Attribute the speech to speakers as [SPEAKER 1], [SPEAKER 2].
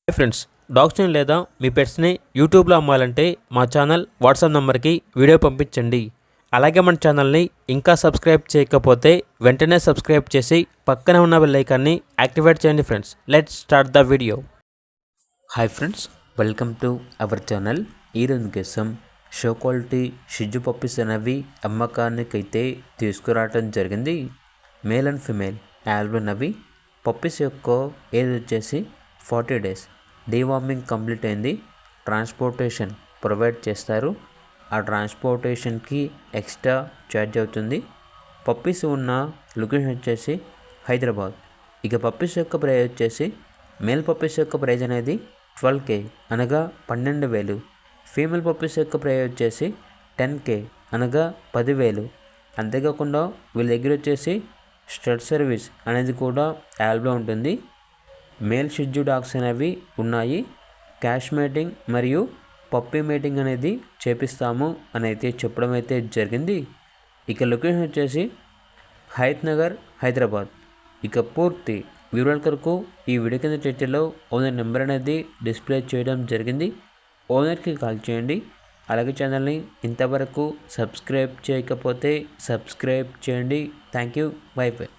[SPEAKER 1] Hi friends, డాగ్స్ని లేదా మీ పెట్స్ని యూట్యూబ్లో అమ్మాలంటే మా ఛానల్ వాట్సాప్ నెంబర్కి వీడియో పంపించండి. అలాగే మన ఛానల్ని ఇంకా సబ్స్క్రైబ్ చేయకపోతే వెంటనే సబ్స్క్రైబ్ చేసి పక్కనే ఉన్న బెల్ ఐకాన్ని యాక్టివేట్ చేయండి. Friends, let's start the video. Hi friends, welcome to our channel. ఈరోజు కోసం షో క్వాలిటీ షిజ్జు పప్పీస్ అనేవి అమ్మకానికైతే తీసుకురావడం జరిగింది. మేల్ అండ్ ఫిమేల్ యాల్బినవి పప్పీస్ యొక్క ఏజ్ వచ్చేసి 40 days. డీవార్మింగ్ కంప్లీట్ అయింది. ట్రాన్స్పోర్టేషన్ ప్రొవైడ్ చేస్తారు. ఆ ట్రాన్స్పోర్టేషన్కి ఎక్స్ట్రా ఛార్జ్ అవుతుంది. పప్పీస్ ఉన్న లొకేషన్ వచ్చేసి హైదరాబాద్. ఇక పప్పీస్ యొక్క ప్రైజ్ వచ్చేసి మేల్ పప్పీస్ యొక్క ప్రైజ్ అనేది 12K అనగా 12,000. ఫీమేల్ పప్పీస్ యొక్క ప్రైజ్ వచ్చేసి 10K అనగా 10,000. అంతేకాకుండా వీళ్ళ దగ్గర వచ్చేసి స్టడ్ సర్వీస్ అనేది కూడా యాప్లో ఉంటుంది. మేల్ షిజ్జు డాగ్స్ అనేవి ఉన్నాయి. క్యాష్ మీటింగ్ మరియు పప్పీ మీటింగ్ అనేది చేపిస్తాము అని అయితే చెప్పడం అయితే జరిగింది. ఇక లొకేషన్ వచ్చేసి హయత్ నగర్, హైదరాబాద్. ఇక పూర్తి వివరాల కొరకు ఈ వీడియో కింద టైటిల్లో ఓనర్ నెంబర్ అనేది డిస్ప్లే చేయడం జరిగింది. ఓనర్కి కాల్ చేయండి. అలాగే ఛానల్ని ఇంతవరకు సబ్స్క్రైబ్ చేయకపోతే సబ్స్క్రైబ్ చేయండి. Thank you. By by.